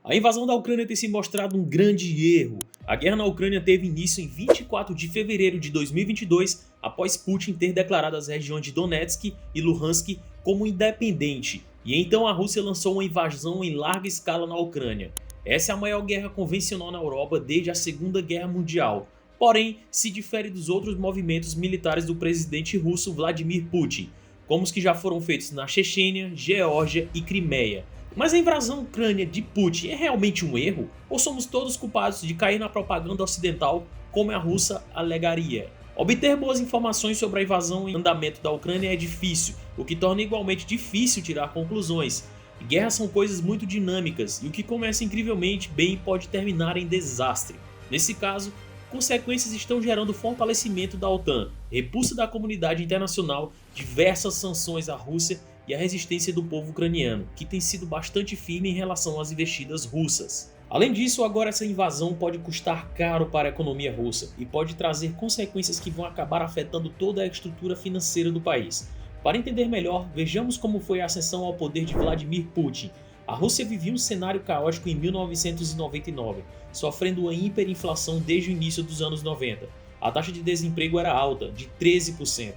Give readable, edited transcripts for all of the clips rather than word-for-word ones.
A invasão da Ucrânia tem se mostrado um grande erro. A guerra na Ucrânia teve início em 24 de fevereiro de 2022, após Putin ter declarado as regiões de Donetsk e Luhansk como independente, e então a Rússia lançou uma invasão em larga escala na Ucrânia. Essa é a maior guerra convencional na Europa desde a Segunda Guerra Mundial, porém se difere dos outros movimentos militares do presidente russo Vladimir Putin, como os que já foram feitos na Chechênia, Geórgia e Crimeia. Mas a invasão ucrânia de Putin é realmente um erro? Ou somos todos culpados de cair na propaganda ocidental, como a russa alegaria? Obter boas informações sobre a invasão em andamento da Ucrânia é difícil, o que torna igualmente difícil tirar conclusões. Guerras são coisas muito dinâmicas e o que começa incrivelmente bem pode terminar em desastre. Nesse caso, consequências estão gerando fortalecimento da OTAN, repulsa da comunidade internacional, diversas sanções à Rússia e a resistência do povo ucraniano, que tem sido bastante firme em relação às investidas russas. Além disso, agora essa invasão pode custar caro para a economia russa e pode trazer consequências que vão acabar afetando toda a estrutura financeira do país. Para entender melhor, vejamos como foi a ascensão ao poder de Vladimir Putin. A Rússia vivia um cenário caótico em 1999, sofrendo uma hiperinflação desde o início dos anos 90. A taxa de desemprego era alta, de 13%.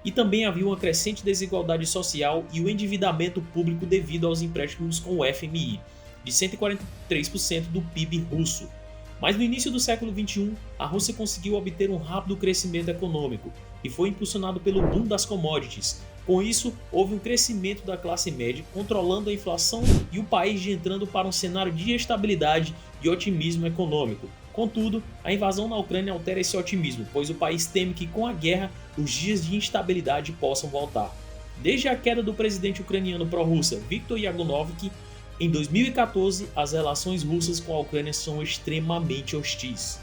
E também havia uma crescente desigualdade social e o endividamento público devido aos empréstimos com o FMI, de 143% do PIB russo. Mas no início do século XXI, a Rússia conseguiu obter um rápido crescimento econômico, e foi impulsionado pelo boom das commodities. Com isso, houve um crescimento da classe média, controlando a inflação e o país entrando para um cenário de estabilidade e otimismo econômico. Contudo, a invasão na Ucrânia altera esse otimismo, pois o país teme que com a guerra, os dias de instabilidade possam voltar. Desde a queda do presidente ucraniano pró-russa Viktor Yanukovych, em 2014, as relações russas com a Ucrânia são extremamente hostis.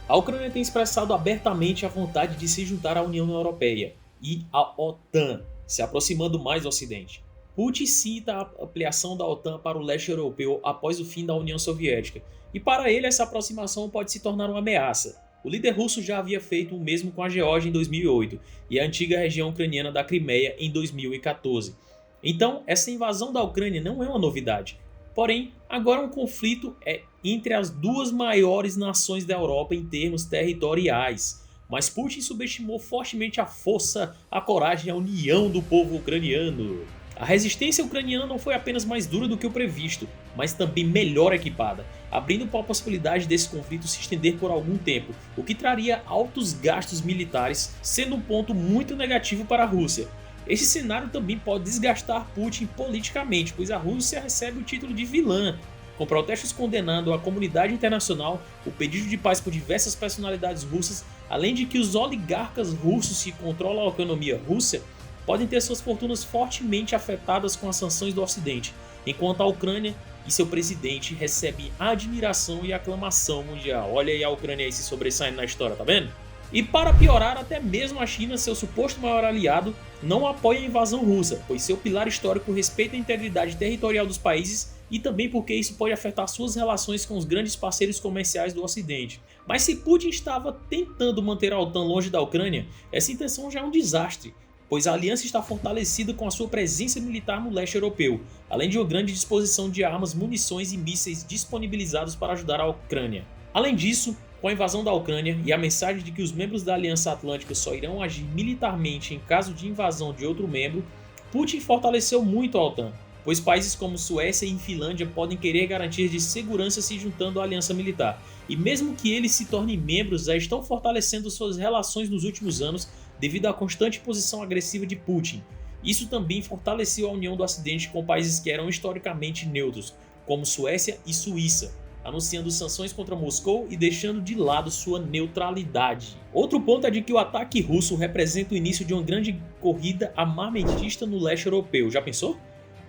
A Ucrânia tem expressado abertamente a vontade de se juntar à União Europeia e à OTAN, se aproximando mais do Ocidente. Putin cita a ampliação da OTAN para o leste europeu após o fim da União Soviética, e para ele essa aproximação pode se tornar uma ameaça. O líder russo já havia feito o mesmo com a Geórgia em 2008 e a antiga região ucraniana da Crimeia em 2014. Então, essa invasão da Ucrânia não é uma novidade. Porém, agora um conflito é entre as duas maiores nações da Europa em termos territoriais. Mas Putin subestimou fortemente a força, a coragem e a união do povo ucraniano. A resistência ucraniana não foi apenas mais dura do que o previsto, mas também melhor equipada, abrindo para a possibilidade desse conflito se estender por algum tempo, o que traria altos gastos militares, sendo um ponto muito negativo para a Rússia. Esse cenário também pode desgastar Putin politicamente, pois a Rússia recebe o título de vilã, com protestos condenando a comunidade internacional, o pedido de paz por diversas personalidades russas, além de que os oligarcas russos que controlam a economia russa podem ter suas fortunas fortemente afetadas com as sanções do Ocidente, enquanto a Ucrânia e seu presidente recebem admiração e aclamação mundial. Olha aí a Ucrânia aí se sobressaindo na história, tá vendo? E para piorar, até mesmo a China, seu suposto maior aliado, não apoia a invasão russa, pois seu pilar histórico respeita a integridade territorial dos países e também porque isso pode afetar suas relações com os grandes parceiros comerciais do Ocidente. Mas se Putin estava tentando manter a OTAN longe da Ucrânia, essa intenção já é um desastre, pois a aliança está fortalecida com a sua presença militar no leste europeu, além de uma grande disposição de armas, munições e mísseis disponibilizados para ajudar a Ucrânia. Além disso, com a invasão da Ucrânia e a mensagem de que os membros da Aliança Atlântica só irão agir militarmente em caso de invasão de outro membro, Putin fortaleceu muito a OTAN, pois países como Suécia e Finlândia podem querer garantias de segurança se juntando à aliança militar, e mesmo que eles se tornem membros, já estão fortalecendo suas relações nos últimos anos devido à constante posição agressiva de Putin. Isso também fortaleceu a união do Ocidente com países que eram historicamente neutros, como Suécia e Suíça, anunciando sanções contra Moscou e deixando de lado sua neutralidade. Outro ponto é de que o ataque russo representa o início de uma grande corrida armamentista no leste europeu. Já pensou?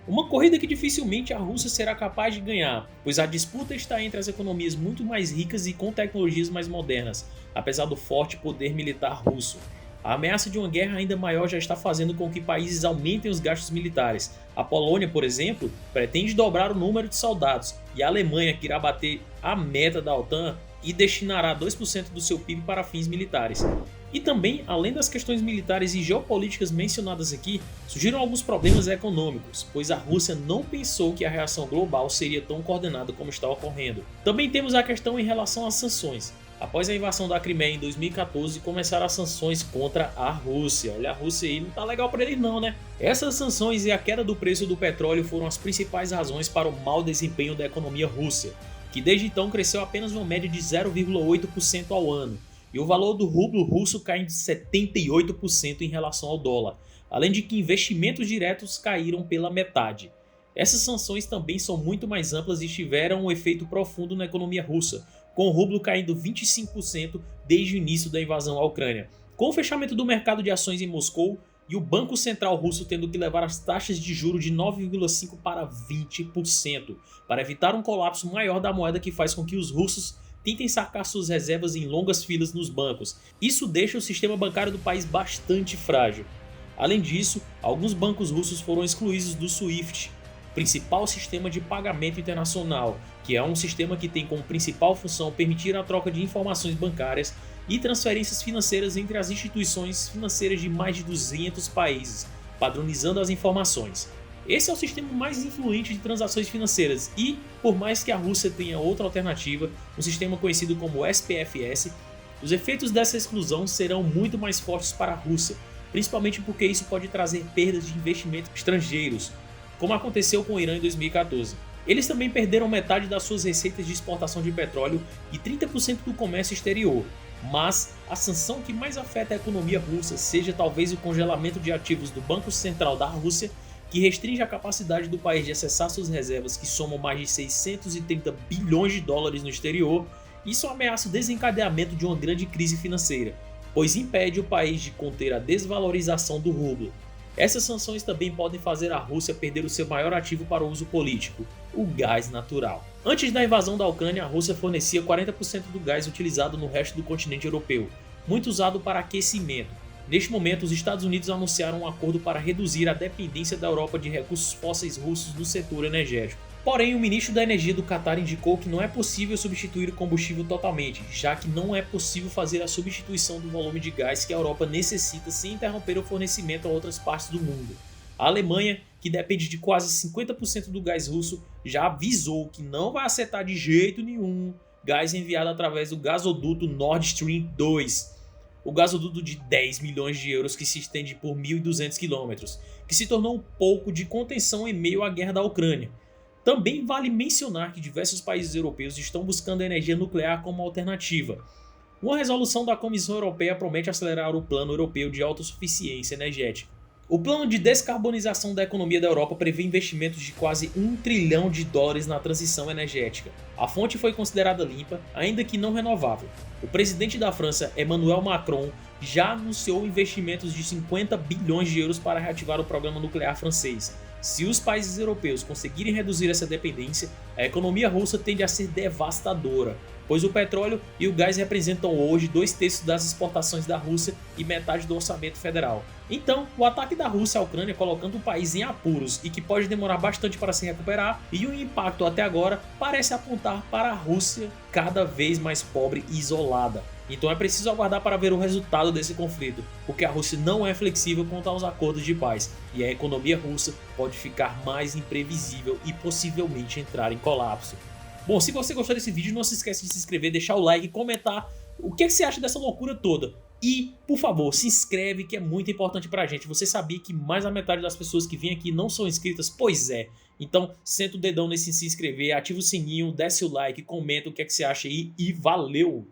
Uma corrida que dificilmente a Rússia será capaz de ganhar, pois a disputa está entre as economias muito mais ricas e com tecnologias mais modernas, apesar do forte poder militar russo. A ameaça de uma guerra ainda maior já está fazendo com que países aumentem os gastos militares. A Polônia, por exemplo, pretende dobrar o número de soldados, e a Alemanha, que irá bater a meta da OTAN e destinará 2% do seu PIB para fins militares. E também, além das questões militares e geopolíticas mencionadas aqui, surgiram alguns problemas econômicos, pois a Rússia não pensou que a reação global seria tão coordenada como está ocorrendo. Também temos a questão em relação às sanções. Após a invasão da Crimeia em 2014, começaram as sanções contra a Rússia. Olha, a Rússia aí não tá legal para eles não, né? Essas sanções e a queda do preço do petróleo foram as principais razões para o mau desempenho da economia russa, que desde então cresceu apenas uma média de 0,8% ao ano, e o valor do rublo russo caindo 78% em relação ao dólar, além de que investimentos diretos caíram pela metade. Essas sanções também são muito mais amplas e tiveram um efeito profundo na economia russa, com o rublo caindo 25% desde o início da invasão à Ucrânia. Com o fechamento do mercado de ações em Moscou e o Banco Central russo tendo que levar as taxas de juros de 9,5% para 20%, para evitar um colapso maior da moeda que faz com que os russos tentem sacar suas reservas em longas filas nos bancos. Isso deixa o sistema bancário do país bastante frágil. Além disso, alguns bancos russos foram excluídos do SWIFT, principal sistema de pagamento internacional, que é um sistema que tem como principal função permitir a troca de informações bancárias e transferências financeiras entre as instituições financeiras de mais de 200 países, padronizando as informações. Esse é o sistema mais influente de transações financeiras e, por mais que a Rússia tenha outra alternativa, um sistema conhecido como SPFS, os efeitos dessa exclusão serão muito mais fortes para a Rússia, principalmente porque isso pode trazer perdas de investimentos estrangeiros, como aconteceu com o Irã em 2014. Eles também perderam metade das suas receitas de exportação de petróleo e 30% do comércio exterior, mas a sanção que mais afeta a economia russa seja talvez o congelamento de ativos do Banco Central da Rússia, que restringe a capacidade do país de acessar suas reservas, que somam mais de 630 bilhões de dólares no exterior. Isso ameaça o desencadeamento de uma grande crise financeira, pois impede o país de conter a desvalorização do rublo. Essas sanções também podem fazer a Rússia perder o seu maior ativo para o uso político, o gás natural. Antes da invasão da Ucrânia, a Rússia fornecia 40% do gás utilizado no resto do continente europeu, muito usado para aquecimento. Neste momento, os Estados Unidos anunciaram um acordo para reduzir a dependência da Europa de recursos fósseis russos no setor energético. Porém, o ministro da Energia do Catar indicou que não é possível substituir o combustível totalmente, já que não é possível fazer a substituição do volume de gás que a Europa necessita sem interromper o fornecimento a outras partes do mundo. A Alemanha, que depende de quase 50% do gás russo, já avisou que não vai aceitar de jeito nenhum gás enviado através do gasoduto Nord Stream 2. O gasoduto de 10 milhões de euros que se estende por 1.200 km, que se tornou um pouco de contenção em meio à guerra da Ucrânia. Também vale mencionar que diversos países europeus estão buscando energia nuclear como alternativa. Uma resolução da Comissão Europeia promete acelerar o Plano Europeu de Autossuficiência Energética. O plano de descarbonização da economia da Europa prevê investimentos de quase $1 trilhão na transição energética. A fonte foi considerada limpa, ainda que não renovável. O presidente da França, Emmanuel Macron, já anunciou investimentos de 50 bilhões de euros para reativar o programa nuclear francês. Se os países europeus conseguirem reduzir essa dependência, a economia russa tende a ser devastadora, pois o petróleo e o gás representam hoje 2/3 das exportações da Rússia e metade do orçamento federal. Então, o ataque da Rússia à Ucrânia colocando o país em apuros e que pode demorar bastante para se recuperar, e o impacto até agora parece apontar para a Rússia cada vez mais pobre e isolada. Então é preciso aguardar para ver o resultado desse conflito, porque a Rússia não é flexível quanto aos acordos de paz, e a economia russa pode ficar mais imprevisível e possivelmente entrar em colapso. Bom, se você gostou desse vídeo, não se esqueça de se inscrever, deixar o like e comentar o que você acha dessa loucura toda. E, por favor, se inscreve, que é muito importante pra gente. Você sabia que mais da metade das pessoas que vêm aqui não são inscritas? Pois é. Então, senta o dedão nesse se inscrever, ativa o sininho, desce o like, comenta o que você acha aí e valeu!